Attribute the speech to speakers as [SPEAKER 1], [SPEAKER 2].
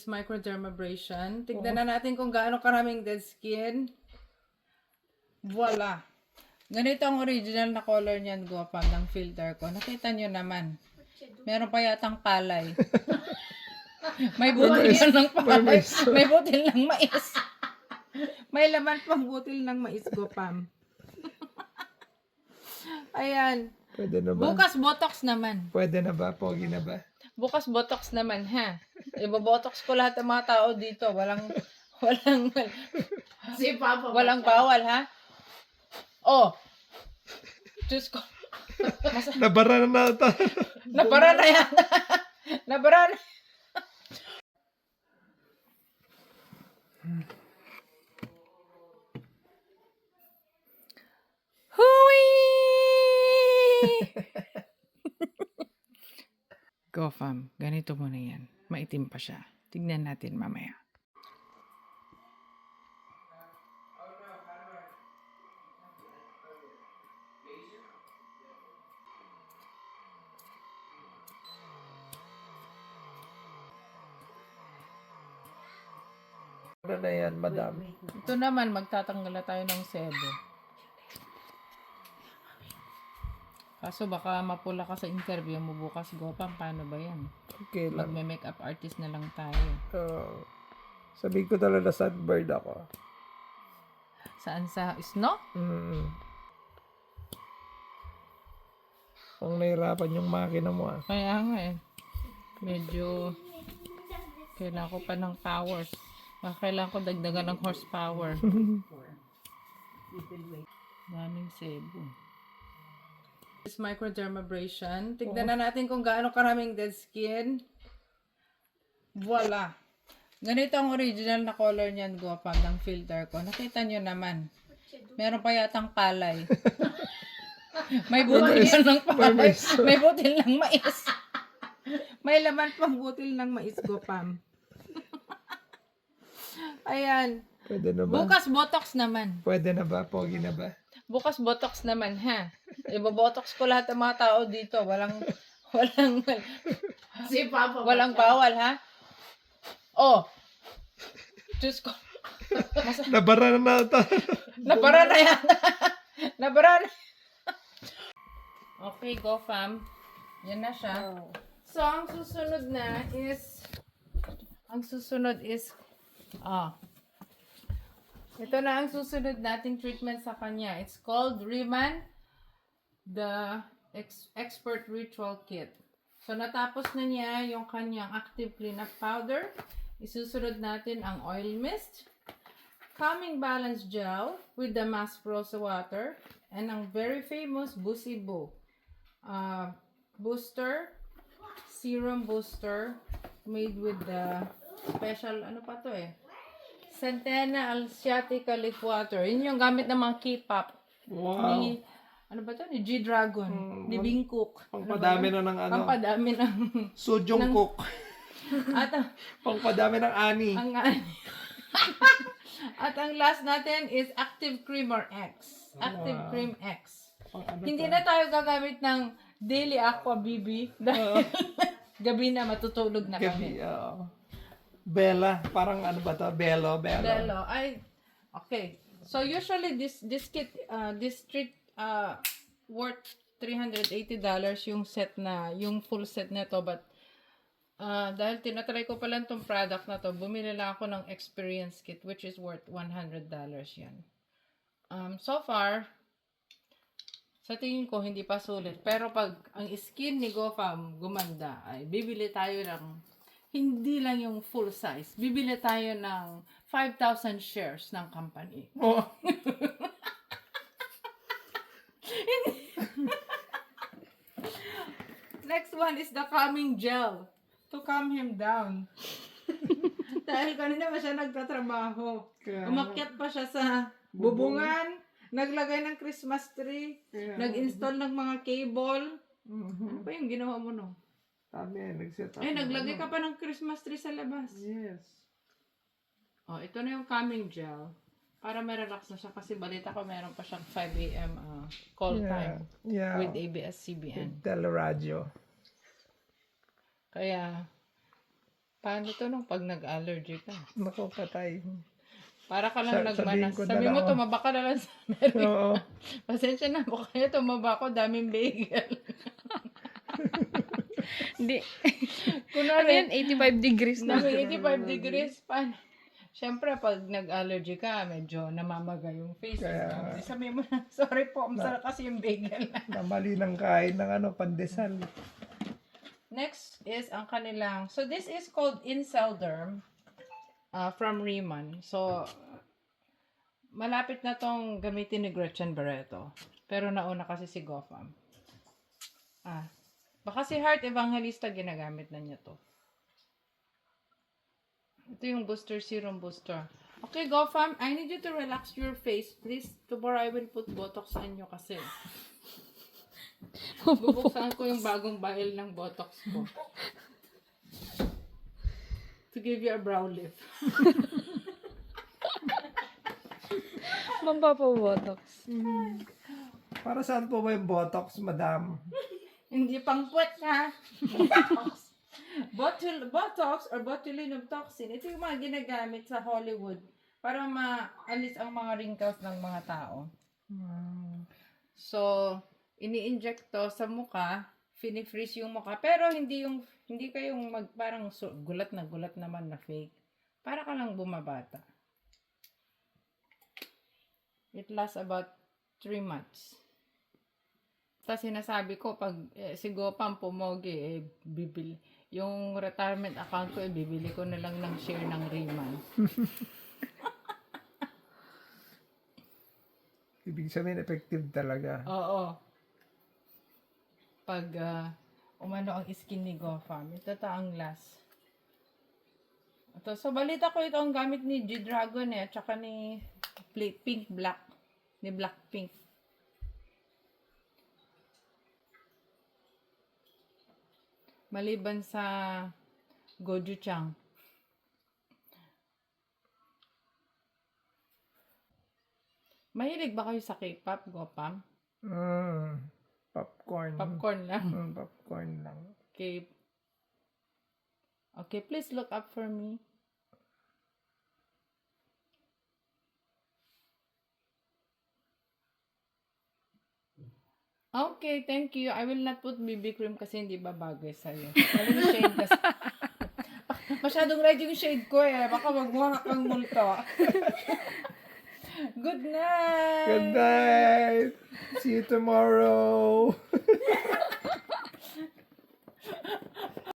[SPEAKER 1] is microdermabrasion. Tignan na natin kung gaano karaming dead skin. Voila! Ganito ang original na color niyan, Gopam, ng filter ko. Nakita nyo naman. Meron pa yatang palay. May butil yan ng palay. May butil ng mais. May laman pang butil ng mais, Gopam. Ayan.
[SPEAKER 2] Pwede na ba?
[SPEAKER 1] Bukas botox naman.
[SPEAKER 2] Pwede na ba? Pogi na ba?
[SPEAKER 1] Bukas botox naman, ha? Ibobotox ko lahat ng mga tao dito. Walang
[SPEAKER 3] Si Papa.
[SPEAKER 1] walang bawal, ha? Oh. Diyos ko.
[SPEAKER 2] Nabara na ata.
[SPEAKER 1] Nabara na yan. Nabara na. Hui! Go, fam. Ganito muna yan. Maitim pa siya. Tignan natin mamaya.
[SPEAKER 2] Ano na yan, madam?
[SPEAKER 1] Ito naman, magtatanggal na tayo ng sebo. Kaso baka mapula ka sa interview mo bukas, Gopam. Paano ba yan?
[SPEAKER 2] Okay lang.
[SPEAKER 1] Magme-makeup artist na lang tayo.
[SPEAKER 2] Sabihin ko talaga sunbird ako.
[SPEAKER 1] Saan sa snow?
[SPEAKER 2] Ang nahirapan yung makina mo ah.
[SPEAKER 1] Kaya nga eh. Medyo kailangan ko pa ng powers. Kailangan ko dagdagan ng horsepower. Daming sebo. This microdermabrasion. Tignan na natin kung gaano karaming dead skin. Voila! Ganito ang original na color niyan, Gopam, ng filter ko. Nakita nyo naman. Meron pa yatang palay. May butil yan ng palay. May butil ng mais. May laman pang butil ng mais, Gopam. Ayan.
[SPEAKER 2] Pwede na ba?
[SPEAKER 1] Bukas botox naman.
[SPEAKER 2] Pwede na ba? Pogi na ba?
[SPEAKER 1] Bukas botox naman, ha? Ibobotox ko lahat ng mga tao dito.
[SPEAKER 3] Si Papa.
[SPEAKER 1] Walang bawal, ha? Oh. Diyos ko.
[SPEAKER 2] Nabara na ata.
[SPEAKER 1] Nabara na yan. Nabara na. Okay, go, fam. Yan na siya. So, ang susunod is, ito na ang susunod nating treatment sa kanya. It's called Riemann, the Expert Ritual Kit. So, natapos na niya yung kanyang active cleanup powder. Isusunod natin ang oil mist, calming balance gel with the mask rose water, and ang very famous Busi Bo booster, serum booster made with the special, ano pa to eh? Centena Asiatica leaf water. Yun yung gamit ng mga K-pop.
[SPEAKER 2] Wow.
[SPEAKER 1] Ni, ano ba to? Ni G-Dragon. Ni Bingkok.
[SPEAKER 2] Pangpadami na ng ano.
[SPEAKER 1] Pangpadami ng...
[SPEAKER 2] Sojong cook.
[SPEAKER 1] At
[SPEAKER 2] Pangpadami ng ani.
[SPEAKER 1] ang at ang last natin is Active Cream or X. Active Cream X. Hindi na tayo gagamit ng Daily Aqua BB dahil gabi na matutulog na kami.
[SPEAKER 2] Bella. Parang ano ba to? Bello.
[SPEAKER 1] Bello. Okay. So usually this kit, this treat worth $380 yung full set nito, but dahil tinatry ko pala itong product na to, bumili lang ako ng experience kit which is worth $100 yan. So far, sa tingin ko hindi pa sulit. Pero pag ang skin ni Gopam gumanda, ay bibili tayo ng hindi lang yung full size. Bibili tayo ng 5,000 shares ng company.
[SPEAKER 2] Oh.
[SPEAKER 1] Next one is the calming gel to calm him down. Dahil kanina pa siya nagtatrabaho. Umakyat pa siya sa bubungan, naglagay ng Christmas tree, nag-install ng mga cable. Ano pa yung ginawa mo no?
[SPEAKER 2] Nag-set up.
[SPEAKER 1] Ay, naglagay ka pa ng Christmas tree sa labas.
[SPEAKER 2] Yes.
[SPEAKER 1] Oh, ito na yung calming gel. Para ma-relax na siya kasi balita ko meron pa siyang 5 a.m. Call time with ABS-CBN.
[SPEAKER 2] Teleradyo.
[SPEAKER 1] Kaya Paano to nung pag nag-allergy ka?
[SPEAKER 2] Naku, patay.
[SPEAKER 1] Para ka lang
[SPEAKER 2] Sabihin
[SPEAKER 1] nagmanas.
[SPEAKER 2] ko na
[SPEAKER 1] Sabi mo,
[SPEAKER 2] lang, oh.
[SPEAKER 1] tumaba ka na lang sa Amerika.
[SPEAKER 2] Oo.
[SPEAKER 1] Pasensya na po kayo, tumaba ako, daming bagel.
[SPEAKER 3] Hindi. Ano
[SPEAKER 1] Kunwari,
[SPEAKER 3] yun? 85 degrees na.
[SPEAKER 1] namin 85 degrees pa. Siyempre, pag nag-allergy ka, medyo namamaga yung face.
[SPEAKER 2] Kaya-
[SPEAKER 1] Sabi mo na, sorry po, masarap kasi yung bagel.
[SPEAKER 2] Na mali ng kain ng pandesal.
[SPEAKER 1] Next is ang kanilang, so this is called Inselderm from Riemann. So, malapit na tong gamitin ni Gretchen Barreto. Pero nauna kasi si Gotham. Baka si Heart Evangelista ginagamit na niya to. Ito yung booster, serum booster. Okay, Gotham, I need you to relax your face. Please, tomorrow I will put Botox sa inyo kasi. Bubuksan ko yung bagong vial ng Botox ko. To give you a brow lift.
[SPEAKER 3] Mampapabotox.
[SPEAKER 2] Para saan po ba yung Botox, madam?
[SPEAKER 1] Hindi pang puwet ha. Botox or botulinum toxin, ito yung mga ginagamit sa Hollywood para maalis ang mga wrinkles ng mga tao. So, ini-inject to sa mukha, fini-freeze yung mukha, pero hindi kayong parang gulat naman na fake. Para ka lang bumabata. It lasts about 3 months. Tapos sinasabi ko, pag si Gopam pumogi, bibili. Yung retirement account ko, bibili ko na lang ng share ng Riemann.
[SPEAKER 2] Ibig sabihin, effective talaga.
[SPEAKER 1] Oo. Pag umano ang skin ni Gopam, ito ang last. Ito, so balita ko ito ang gamit ni G-Dragon at saka ni Pink Black. Ni Blackpink. Maliban sa Gochujang. Mahilig ba kayo sa K-pop, Gopam?
[SPEAKER 2] Popcorn.
[SPEAKER 1] Popcorn lang.
[SPEAKER 2] Popcorn lang.
[SPEAKER 1] Okay. Okay, please look up for me. Okay, thank you. I will not put BB cream kasi hindi babagay sa'yo. Alam yung shade kasi. Masyadong red yung shade ko eh. Baka magmukha kang multo. Good night!
[SPEAKER 2] Good night! See you tomorrow!